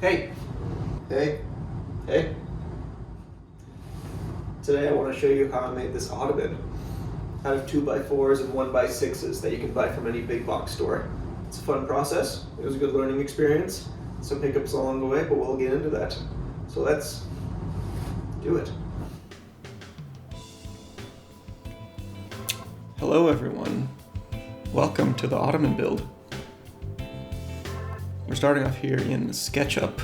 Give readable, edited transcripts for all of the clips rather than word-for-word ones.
Hey, Hey, hey. Today I want to show you how I made this ottoman out of 2x4s and 1x6s that you can buy from any big box store. It's a fun process. It was a good learning experience. Some hiccups along the way, but we'll get into that. So let's do it. Hello everyone, welcome to the Ottoman build. We're starting off here in SketchUp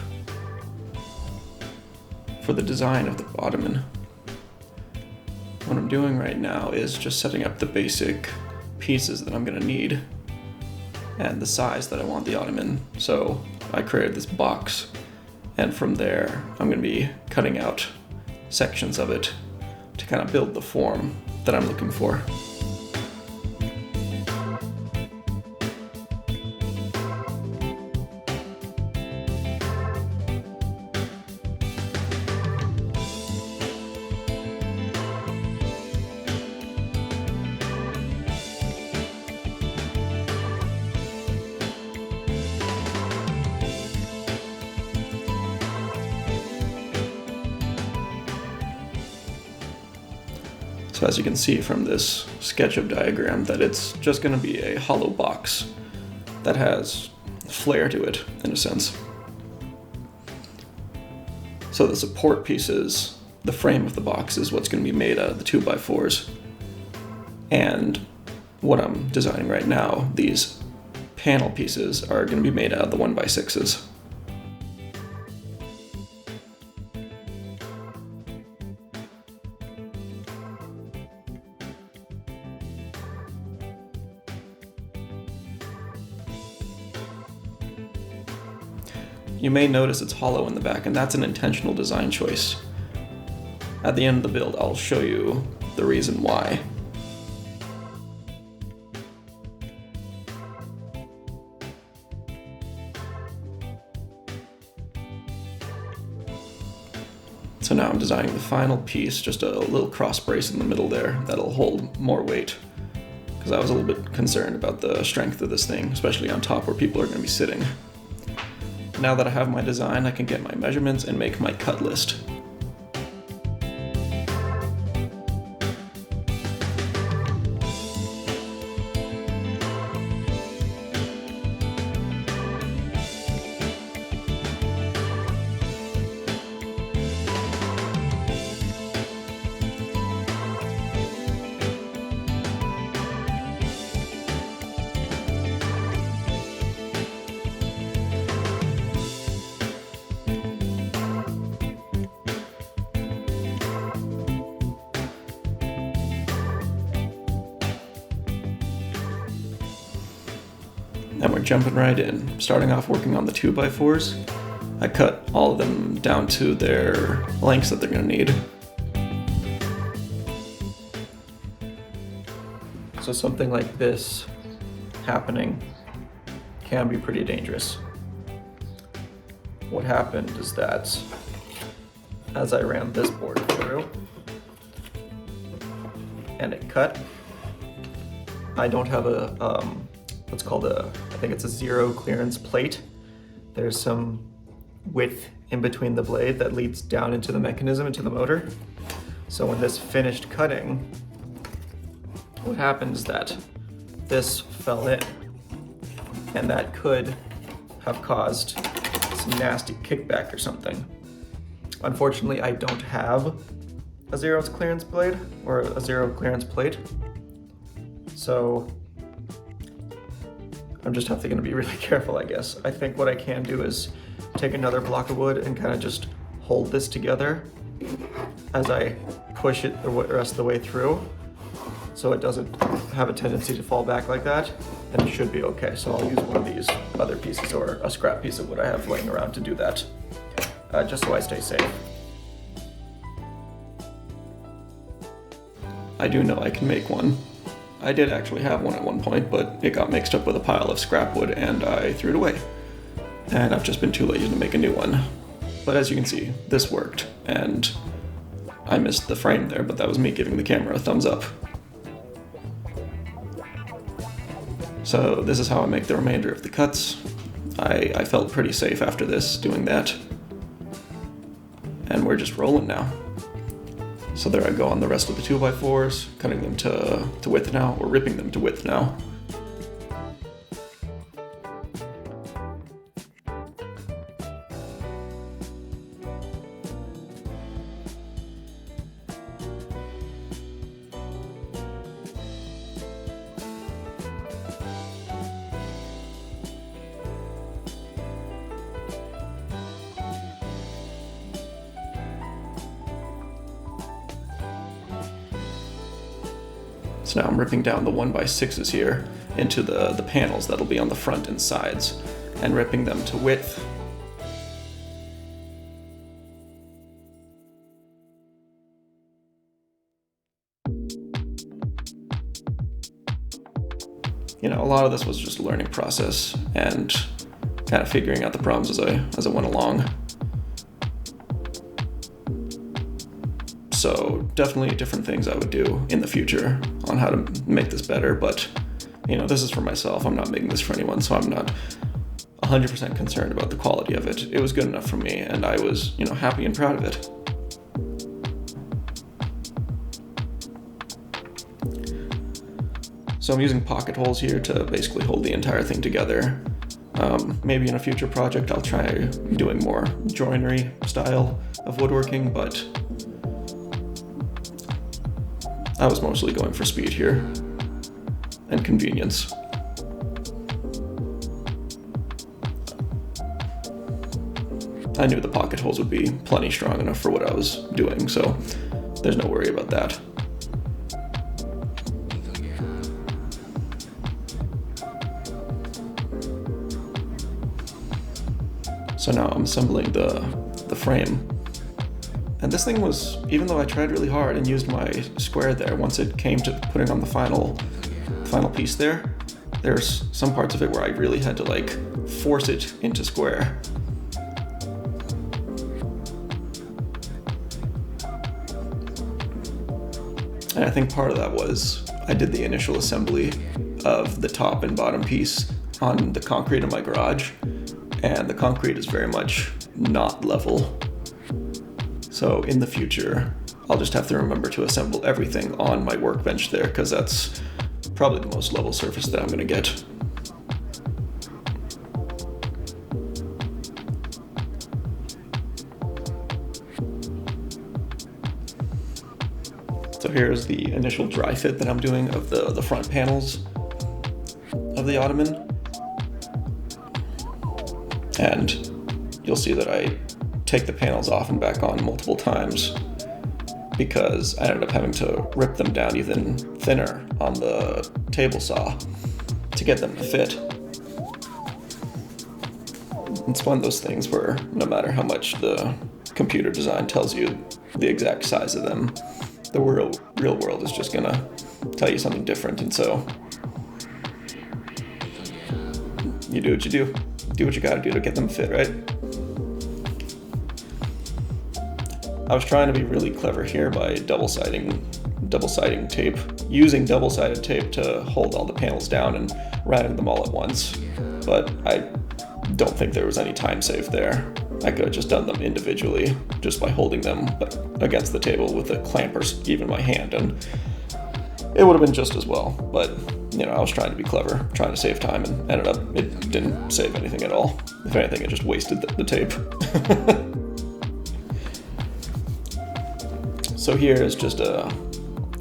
for the design of the Ottoman. What I'm doing right now is just setting up the basic pieces that I'm going to need and the size that I want the Ottoman. So I created this box, and from there I'm going to be cutting out sections of it to kind of build the form that I'm looking for. So as you can see from this SketchUp diagram, that it's just going to be a hollow box that has flair to it, in a sense. So the support pieces, the frame of the box, is what's going to be made out of the 2x4s. And what I'm designing right now, these panel pieces, are going to be made out of the 1x6s. You may notice it's hollow in the back, and that's an intentional design choice. At the end of the build, I'll show you the reason why. So now I'm designing the final piece, just a little cross brace in the middle there that'll hold more weight, because I was a little bit concerned about the strength of this thing, especially on top where people are going to be sitting. Now that I have my design, I can get my measurements and make my cut list. And we're jumping right in. Starting off working on the 2x4s, I cut all of them down to their lengths that they're going to need. So something like this happening can be pretty dangerous. What happened is that as I ran this board through and it cut, I don't have a what's called I think it's a zero clearance plate. There's some width in between the blade that leads down into the mechanism, into the motor. So when this finished cutting, what happened is that this fell in, and that could have caused some nasty kickback or something. Unfortunately, I don't have a zero clearance blade or a zero clearance plate, so I'm just going to be really careful, I guess. I think what I can do is take another block of wood and kind of just hold this together as I push it the rest of the way through, so it doesn't have a tendency to fall back like that, and it should be okay. So I'll use one of these other pieces or a scrap piece of wood I have laying around to do that, just so I stay safe. I do know I can make one. I did actually have one at one point, but it got mixed up with a pile of scrap wood and I threw it away. And I've just been too lazy to make a new one. But as you can see, this worked, and I missed the frame there, but that was me giving the camera a thumbs up. So this is how I make the remainder of the cuts. I felt pretty safe after this doing that. And we're just rolling now. So there I go on the rest of the 2x4s, cutting them to width now, or ripping them to width now. So now I'm ripping down the 1x6s here into the panels that'll be on the front and sides, and ripping them to width. You know, a lot of this was just a learning process and kind of figuring out the problems as I went along. So definitely different things I would do in the future on how to make this better, but you know, this is for myself. I'm not making this for anyone, so I'm not 100% concerned about the quality of it. It was good enough for me, and I was, you know, happy and proud of it. So I'm using pocket holes here to basically hold the entire thing together. Maybe in a future project I'll try doing more joinery style of woodworking, but I was mostly going for speed here and convenience. I knew the pocket holes would be plenty strong enough for what I was doing, so there's no worry about that. So now I'm assembling the frame. And this thing was, even though I tried really hard and used my square there, once it came to putting on the final piece there's some parts of it where I really had to like force it into square. And I think part of that was I did the initial assembly of the top and bottom piece on the concrete in my garage, and the concrete is very much not level. So in the future, I'll just have to remember to assemble everything on my workbench there, because that's probably the most level surface that I'm going to get. So here's the initial dry fit that I'm doing of the front panels of the Ottoman. And you'll see that I take the panels off and back on multiple times because I ended up having to rip them down even thinner on the table saw to get them to fit. It's one of those things where no matter how much the computer design tells you the exact size of them, the real world is just gonna tell you something different, and so you do what you do. Do what you gotta do to get them to fit, right? I was trying to be really clever here by double-siding tape, using double-sided tape to hold all the panels down and routing them all at once, but I don't think there was any time saved there. I could have just done them individually just by holding them against the table with a clamp or even my hand, and it would have been just as well, but you know, I was trying to be clever, trying to save time, and ended up, it didn't save anything at all. If anything, it just wasted the tape. So here is just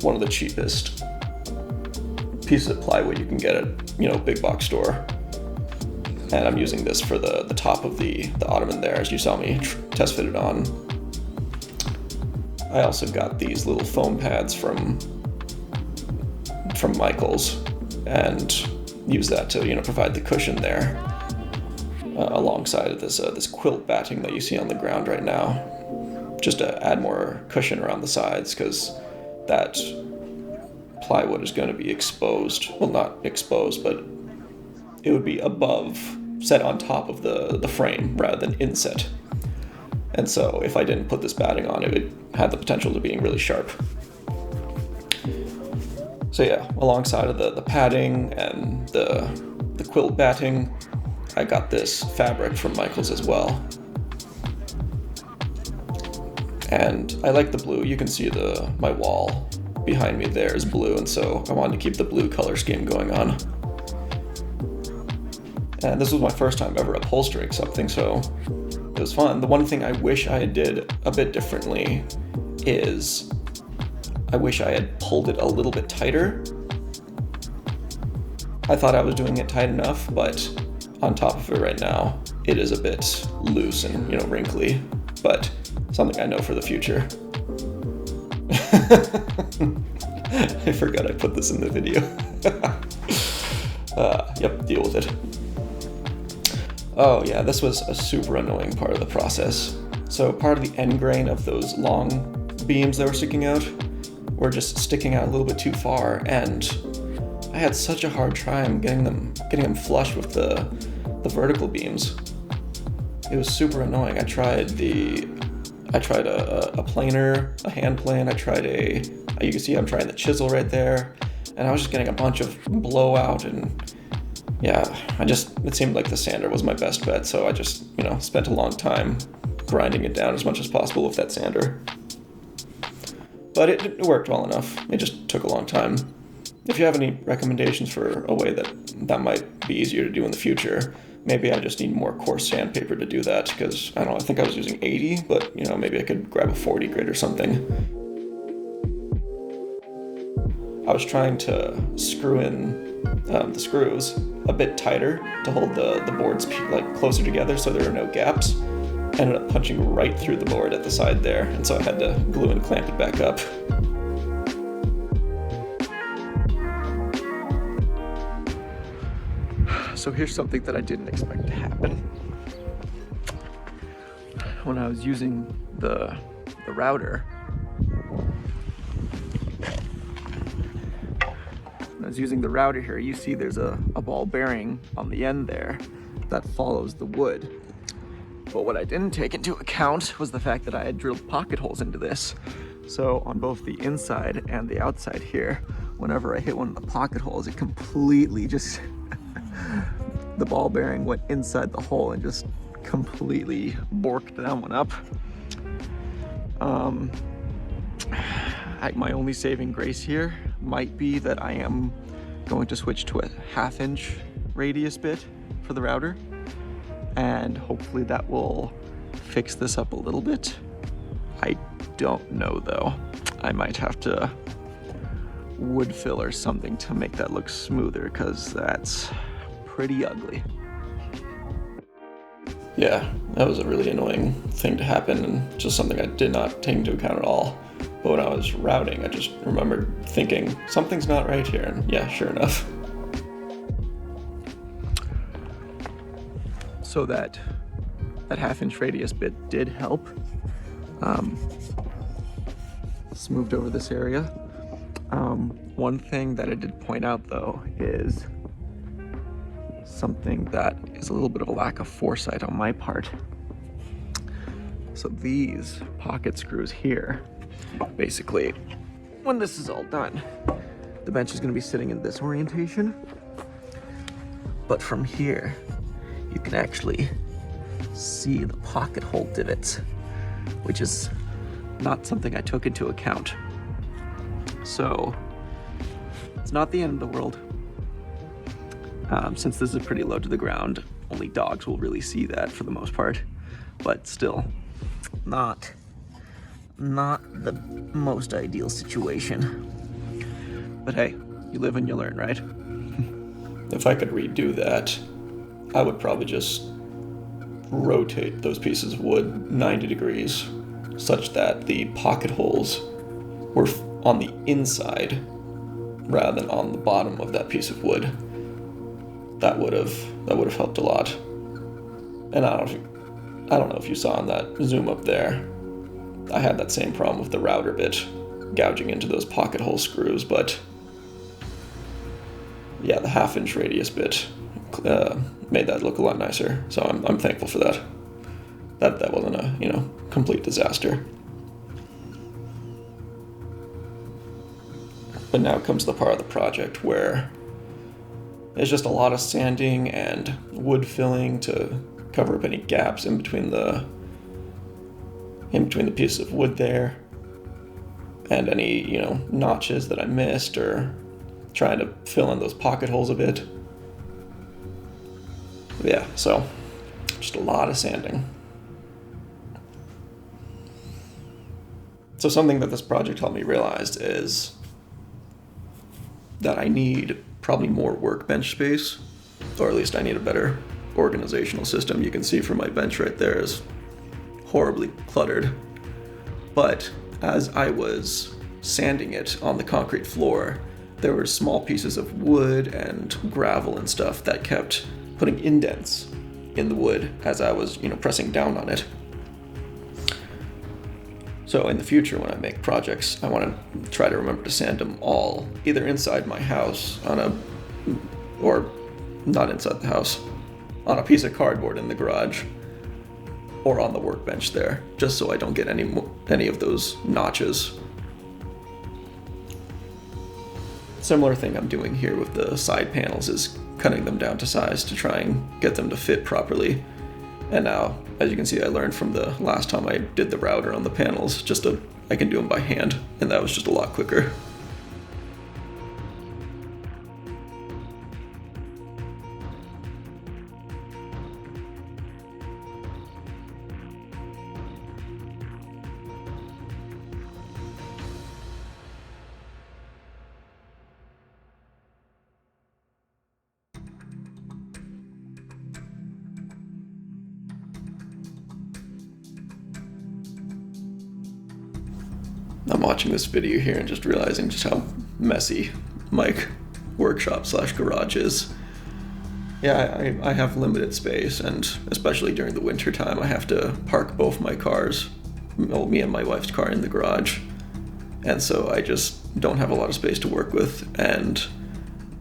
one of the cheapest pieces of plywood you can get at, you know, big box store. And I'm using this for the top of the Ottoman there, as you saw me test fit it on. I also got these little foam pads from Michael's and use that to, you know, provide the cushion there alongside of this quilt batting that you see on the ground right now, just to add more cushion around the sides, because that plywood is going to be exposed. Well, not exposed, but it would be above, set on top of the frame rather than inset. And so if I didn't put this batting on, it would have the potential to being really sharp. So yeah, alongside of the padding and the quilt batting, I got this fabric from Michael's as well. And I like the blue. You can see my wall behind me there is blue, and so I wanted to keep the blue color scheme going on. And this was my first time ever upholstering something, so it was fun. The one thing I wish I did a bit differently is I wish I had pulled it a little bit tighter. I thought I was doing it tight enough, but on top of it right now, it is a bit loose and, wrinkly, but something I know for the future. I forgot I put this in the video. Yep, deal with it. Oh yeah, this was a super annoying part of the process. So part of the end grain of those long beams that were sticking out were just sticking out a little bit too far, and I had such a hard time getting them flush with the vertical beams. It was super annoying. I tried a planer, a hand plane. You can see I'm trying the chisel right there, and I was just getting a bunch of blowout, and yeah, it seemed like the sander was my best bet, so I just, spent a long time grinding it down as much as possible with that sander. But it worked well enough. It just took a long time. If you have any recommendations for a way that might be easier to do in the future, maybe I just need more coarse sandpaper to do that, because I think I was using 80, but maybe I could grab a 40 grit or something. I was trying to screw in the screws a bit tighter to hold the boards closer together so there are no gaps. Ended up punching right through the board at the side there, and so I had to glue and clamp it back up. So here's something that I didn't expect to happen. When I was using the router, here, you see there's a ball bearing on the end there that follows the wood. But what I didn't take into account was the fact that I had drilled pocket holes into this. So on both the inside and the outside here, whenever I hit one of the pocket holes, it completely just, the ball bearing went inside the hole and just completely borked that one up. My only saving grace here might be that I am going to switch to a 1/2 inch radius bit for the router, and hopefully that will fix this up a little bit. I don't know though. I might have to wood fill or something to make that look smoother, because that's pretty ugly. Yeah, that was a really annoying thing to happen, and just something I did not take into account at all. But when I was routing, I just remembered thinking, something's not right here, and yeah, sure enough. So that 1/2 inch radius bit did help. Smoothed over this area. One thing that I did point out though is something that is a little bit of a lack of foresight on my part. So these pocket screws here, basically, when this is all done, the bench is going to be sitting in this orientation, but from here you can actually see the pocket hole divots, which is not something I took into account. So it's not the end of the world. Since this is pretty low to the ground, only dogs will really see that for the most part, but still not the most ideal situation. But hey, you live and you learn, right? If I could redo that, I would probably just rotate those pieces of wood 90 degrees such that the pocket holes were on the inside rather than on the bottom of that piece of wood. That would have helped a lot. And I don't know if you saw on that zoom up there, I had that same problem with the router bit gouging into those pocket hole screws, but yeah, the 1/2 inch radius bit made that look a lot nicer. So I'm thankful for that. That wasn't a complete disaster. But now comes the part of the project where It's just a lot of sanding and wood filling to cover up any gaps in between the pieces of wood there, and any, notches that I missed, or trying to fill in those pocket holes a bit. Yeah, so just a lot of sanding. So something that this project helped me realize is that I need probably more workbench space, or at least I need a better organizational system. You can see from my bench right there is horribly cluttered. But as I was sanding it on the concrete floor, there were small pieces of wood and gravel and stuff that kept putting indents in the wood as I was, pressing down on it. So in the future, when I make projects, I want to try to remember to sand them all, either inside my house or not inside the house, on a piece of cardboard in the garage, or on the workbench there, just so I don't get any of those notches. Similar thing I'm doing here with the side panels is cutting them down to size to try and get them to fit properly. And now, as you can see, I learned from the last time I did the router on the panels, I can do them by hand, and that was just a lot quicker. I'm watching this video here and just realizing just how messy my workshop/garage is. Yeah, I have limited space, and especially during the winter time, I have to park both my cars, me and my wife's car, in the garage. And so I just don't have a lot of space to work with, and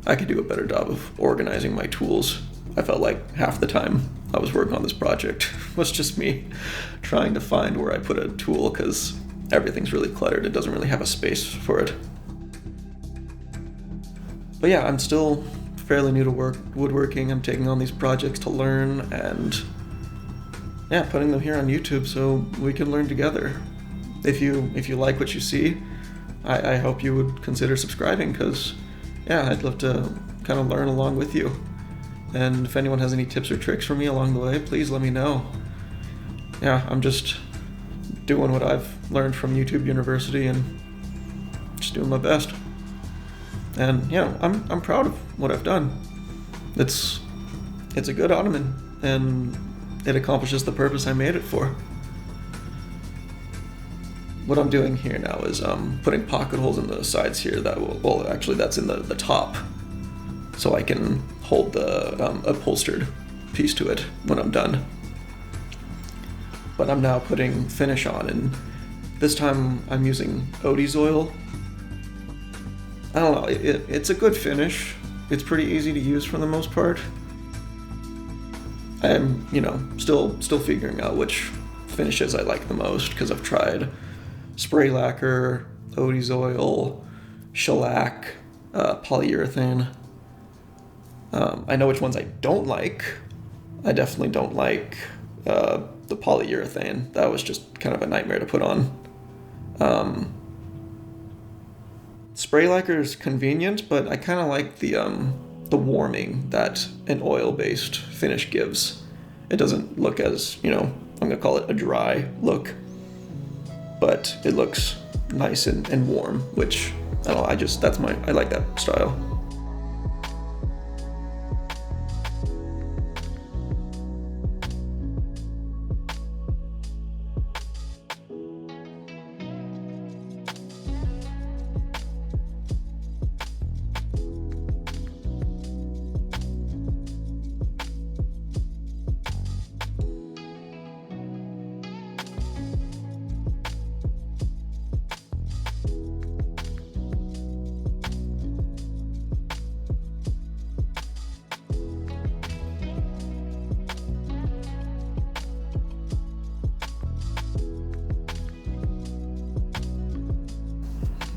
I could do a better job of organizing my tools. I felt like half the time I was working on this project was just me trying to find where I put a tool, because everything's really cluttered. It doesn't really have a space for it. But yeah, I'm still fairly new to woodworking. I'm taking on these projects to learn, and yeah, putting them here on YouTube so we can learn together. If you like what you see, I hope you would consider subscribing, because yeah, I'd love to kind of learn along with you. And if anyone has any tips or tricks for me along the way, please let me know. Yeah, I'm just doing what I've learned from YouTube University and just doing my best. And I'm proud of what I've done. It's a good Ottoman, and it accomplishes the purpose I made it for. What I'm doing here now is putting pocket holes in the sides here that's in the top, so I can hold the upholstered piece to it when I'm done. But I'm now putting finish on, and this time I'm using Odie's oil. I don't know, it's a good finish. It's pretty easy to use for the most part. I'm, still figuring out which finishes I like the most, because I've tried spray lacquer, Odie's oil, shellac, polyurethane. I know which ones I don't like. I definitely don't like the polyurethane. That was just kind of a nightmare to put on. Spray lacquer is convenient, but I kind of like the warming that an oil-based finish gives. It doesn't look as, I'm gonna call it a dry look, but it looks nice and warm, which I don't know, I like that style.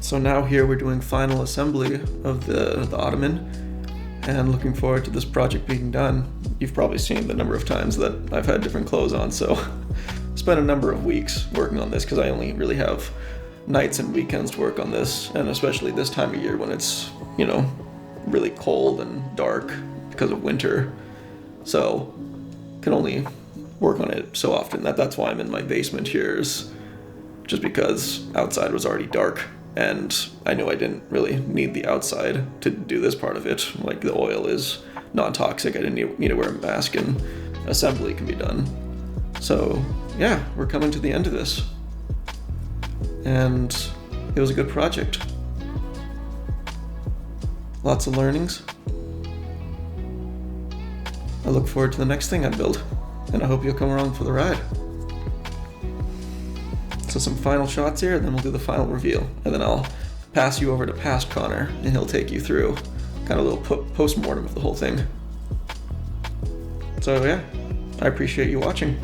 So now here we're doing final assembly of the Ottoman, and looking forward to this project being done. You've probably seen the number of times that I've had different clothes on, so spent a number of weeks working on this because I only really have nights and weekends to work on this, and especially this time of year when it's, you know, really cold and dark because of winter. So can only work on it so often. That's why I'm in my basement here, is just because outside was already dark and I knew I didn't really need the outside to do this part of it. Like, the oil is non-toxic, I didn't need to wear a mask, and assembly can be done. So yeah, we're coming to the end of this, and it was a good project. Lots of learnings. I look forward to the next thing I build, and I hope you'll come along for the ride. So some final shots here, and then we'll do the final reveal, and then I'll pass you over to Past Connor, and he'll take you through kind of a little post-mortem of the whole thing. So yeah, I appreciate you watching.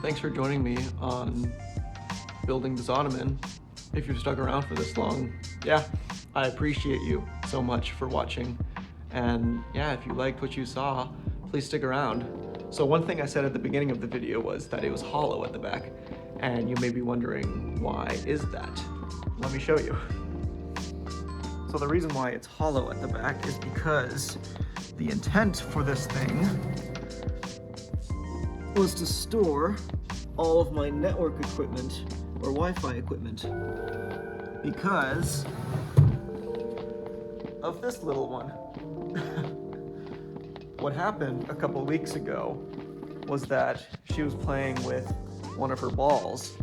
Thanks for joining me on building this Ottoman. If you've stuck around for this long, yeah, I appreciate you so much for watching. And yeah, if you liked what you saw, please stick around. So one thing I said at the beginning of the video was that it was hollow at the back, and you may be wondering, why is that? Let me show you. So the reason why it's hollow at the back is because the intent for this thing was to store all of my network equipment or Wi-Fi equipment, because of this little one. What happened a couple weeks ago was that she was playing with one of her balls,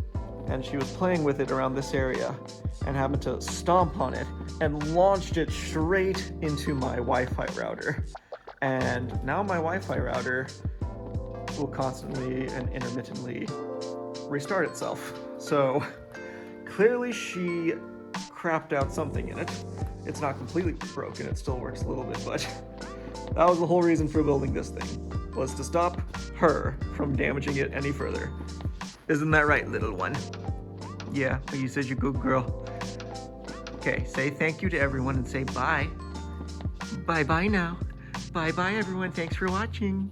and she was playing with it around this area and happened to stomp on it and launched it straight into my Wi-Fi router. And now my Wi-Fi router will constantly and intermittently restart itself. So clearly she crapped out something in it. It's not completely broken, it still works a little bit, but that was the whole reason for building this thing, was to stop her from damaging it any further. Isn't that right, little one? Yeah, you said you're a good girl. Okay, say thank you to everyone and say bye. Bye-bye now. Bye-bye everyone, thanks for watching.